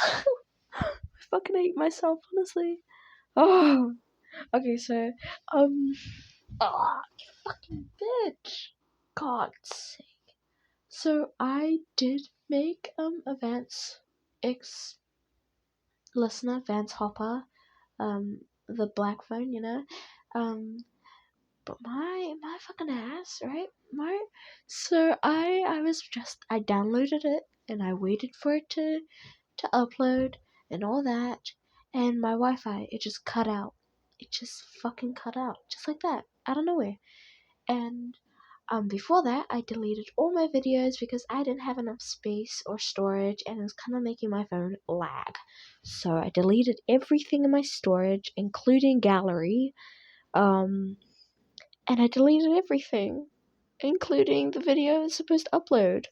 I fucking hate myself, honestly. Oh, okay, so, you fucking bitch. God's sake. So I did make a Vance X listener, Vance Hopper, the black phone, but my fucking ass, right? So I downloaded it and I waited for it to upload and all that, and my Wi-Fi, it just cut out. It just fucking cut out, just like that, out of nowhere. And before that, I deleted all my videos because I didn't have enough space or storage, and it was kind of making my phone lag. So I deleted everything in my storage, including gallery. And I deleted everything, including the video it's supposed to upload.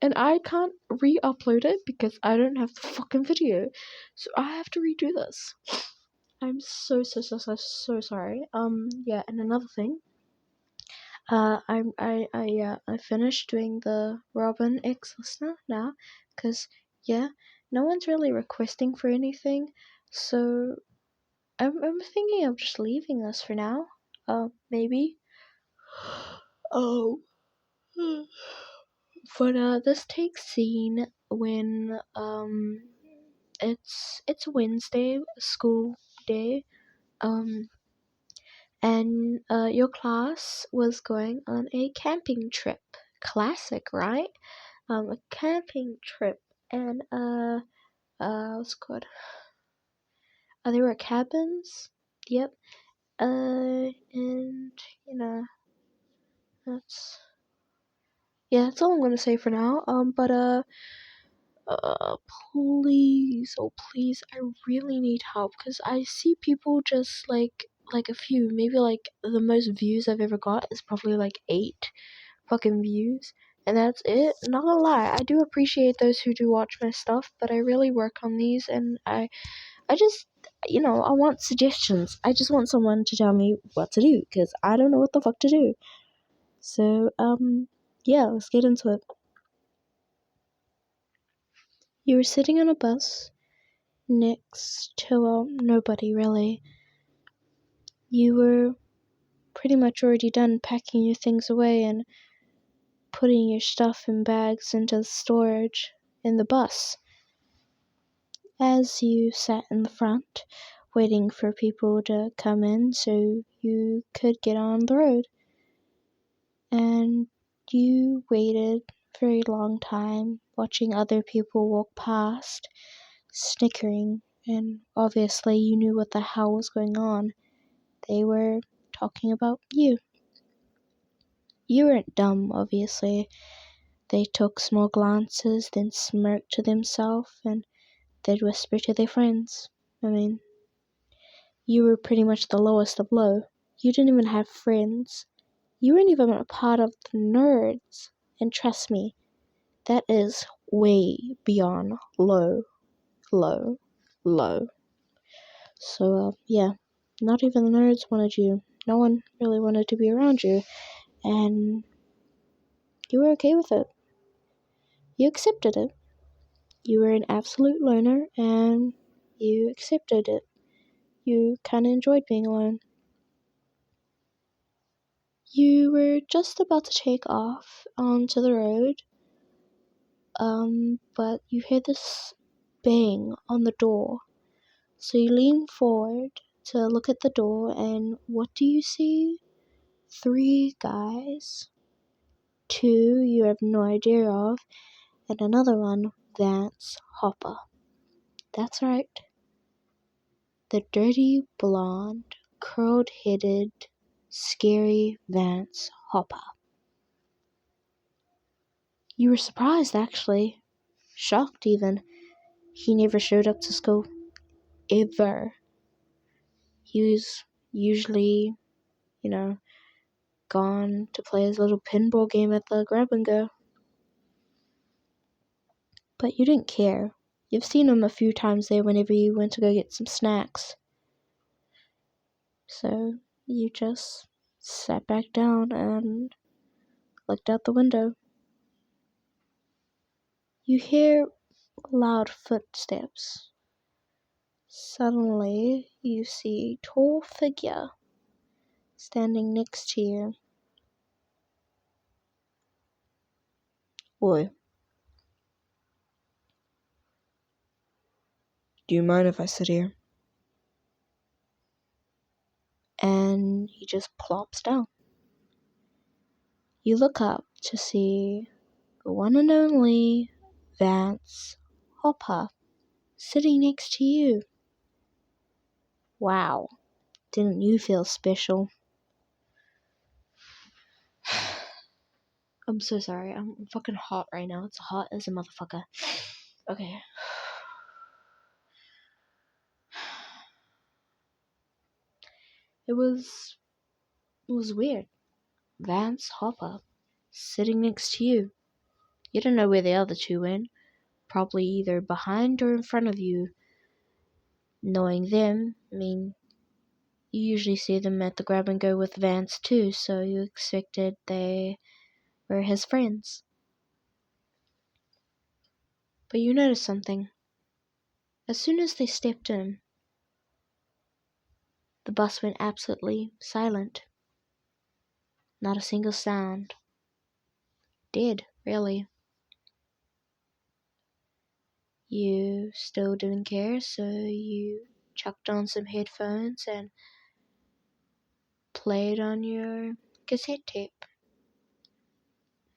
And I can't re-upload it because I don't have the fucking video. So I have to redo this. I'm so sorry. Yeah, and another thing. I finished doing the Robin X listener now, cause yeah, no one's really requesting for anything, so I'm thinking of just leaving this for now. Maybe. Oh, but this takes scene when it's Wednesday, school day, and your class was going on a camping trip. Classic, right? A camping trip, and what's it called? There were cabins. Yep. And that's that's all I'm gonna say for now. Uh, please, oh please, I really need help because I see people just like a few, maybe like the most views I've ever got is probably like 8 fucking views, and that's it. Not gonna lie, I do appreciate those who do watch my stuff, but I really work on these, and I just, I want suggestions. I just want someone to tell me what to do because I don't know what the fuck to do. So, yeah, let's get into it. You were sitting on a bus next to, well, nobody really. You were pretty much already done packing your things away and putting your stuff in bags into the storage in the bus. As you sat in the front, waiting for people to come in so you could get on the road. And you waited a very long time, watching other people walk past, snickering, and obviously you knew what the hell was going on. They were talking about you. You weren't dumb, obviously. They took small glances, then smirked to themselves, and they'd whisper to their friends. I mean, you were pretty much the lowest of low. You didn't even have friends. You weren't even a part of the nerds. And trust me, that is way beyond low. So, yeah, not even the nerds wanted you. No one really wanted to be around you. And you were okay with it. You accepted it. You were an absolute loner, and you accepted it. You kind of enjoyed being alone. You were just about to take off onto the road, but you hear this bang on the door. So you lean forward to look at the door, and what do you see? 3 guys. 2 you have no idea of, and another one, Vance Hopper. That's right. The dirty, blonde, curled-headed, scary Vance Hopper. You were surprised, actually. Shocked, even. He never showed up to school. Ever. He was usually, gone to play his little pinball game at the grab and go. But you didn't care. You've seen him a few times there whenever you went to go get some snacks. So you just sat back down and looked out the window. You hear loud footsteps. Suddenly, you see a tall figure standing next to you. Oi. Do you mind if I sit here? And he just plops down. You look up to see the one and only Vance Hopper sitting next to you. Wow, didn't you feel special? I'm so sorry, I'm fucking hot right now. It's hot as a motherfucker. Okay. It was weird. Vance Hopper sitting next to you. You don't know where the other two went. Probably either behind or in front of you. Knowing them, you usually see them at the grab and go with Vance too, so you expected they were his friends. But you noticed something. As soon as they stepped in, the bus went absolutely silent. Not a single sound. Dead, really. You still didn't care, so you chucked on some headphones and played on your cassette tape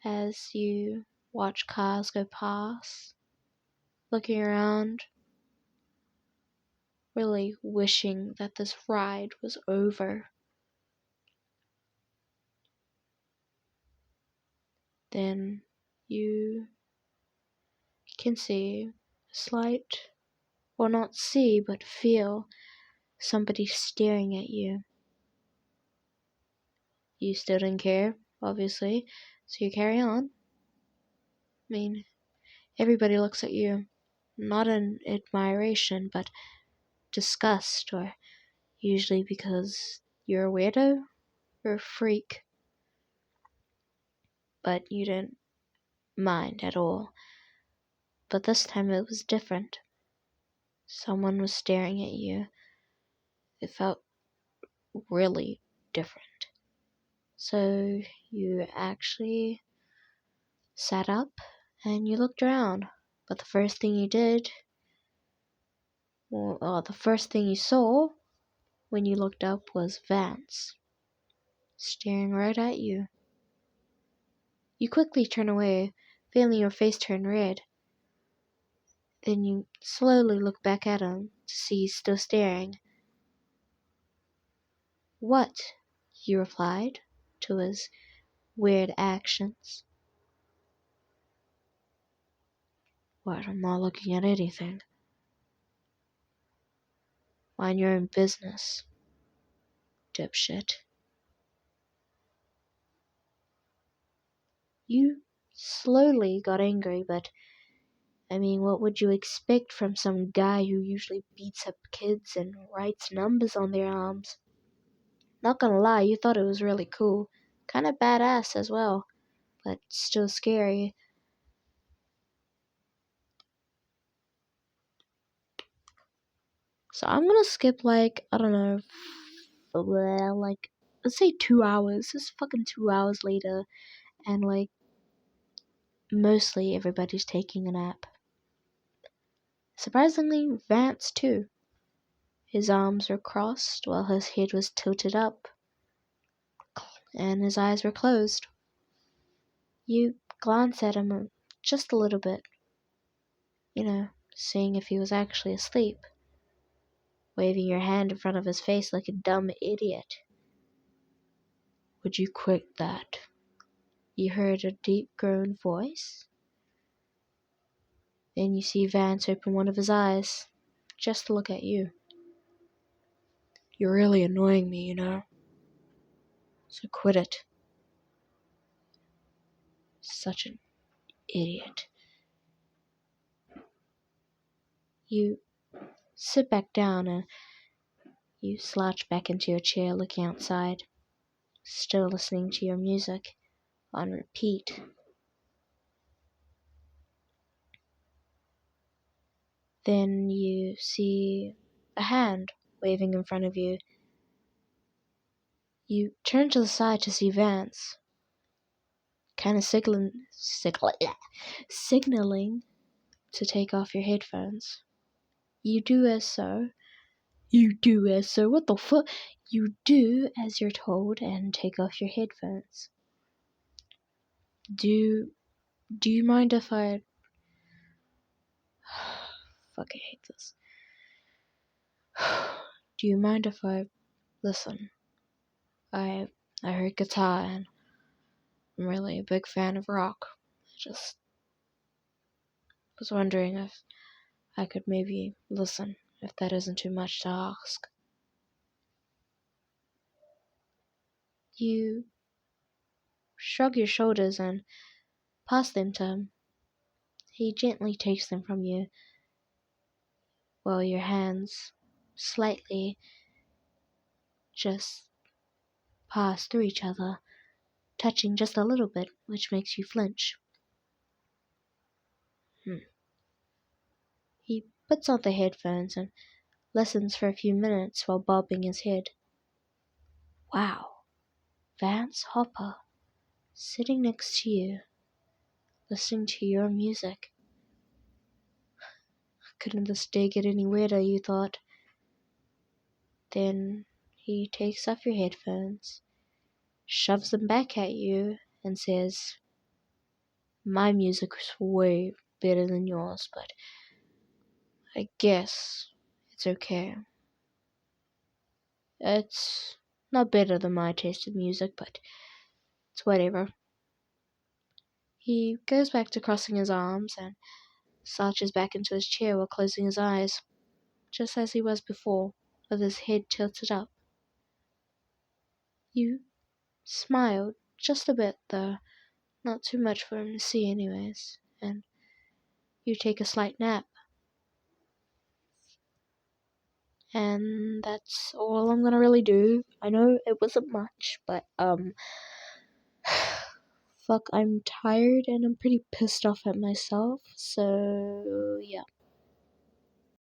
as you watch cars go past, looking around, really wishing that this ride was over. Then you can see a slight, or not see, but feel somebody staring at you. You still didn't care, obviously, so you carry on. Everybody looks at you, not in admiration, but disgust, or usually because you're a weirdo or a freak. But you didn't mind at all. But this time it was different. Someone was staring at you. It felt really different. So you actually sat up and you looked around. But the first thing you did, the first thing you saw when you looked up was Vance, staring right at you. You quickly turn away, feeling your face turn red. Then you slowly look back at him to see he's still staring. "What?" you replied to his weird actions. "What? I'm not looking at anything." "Mind your own business, dipshit." You slowly got angry, but what would you expect from some guy who usually beats up kids and writes numbers on their arms? Not gonna lie, you thought it was really cool. Kinda badass as well, but still scary. So I'm gonna skip I don't know, let's say 2 hours. It's fucking 2 hours later, and mostly everybody's taking a nap. Surprisingly, Vance too. His arms were crossed while his head was tilted up, and his eyes were closed. You glance at him just a little bit, seeing if he was actually asleep, waving your hand in front of his face like a dumb idiot. "Would you quit that?" You heard a deep grown voice. Then you see Vance open one of his eyes, just to look at you. "You're really annoying me, so quit it." Such an idiot. You sit back down and you slouch back into your chair looking outside, still listening to your music on repeat. Then you see a hand waving in front of you. You turn to the side to see Vance, kind of signaling to take off your headphones. You do as so. What the fuck? You do as you're told and take off your headphones. Do you mind if I... Fuck, I hate this. Do you mind if I... Listen, I heard guitar and I'm really a big fan of rock. I just was wondering if I could maybe listen, if that isn't too much to ask. You shrug your shoulders and pass them to him. He gently takes them from you, while your hands slightly just pass through each other, touching just a little bit, which makes you flinch. He puts on the headphones and listens for a few minutes while bobbing his head. Wow, Vance Hopper, sitting next to you, listening to your music. Couldn't this day get any weirder, you thought? Then he takes off your headphones, shoves them back at you, and says, my music's way better than yours, but I guess it's okay. It's not better than my taste of music, but it's whatever. He goes back to crossing his arms and slouches back into his chair while closing his eyes, just as he was before, with his head tilted up. You smiled just a bit, though not too much for him to see anyways, and you take a slight nap. And that's all I'm gonna really do. I know it wasn't much, but fuck, I'm tired and I'm pretty pissed off at myself, so yeah.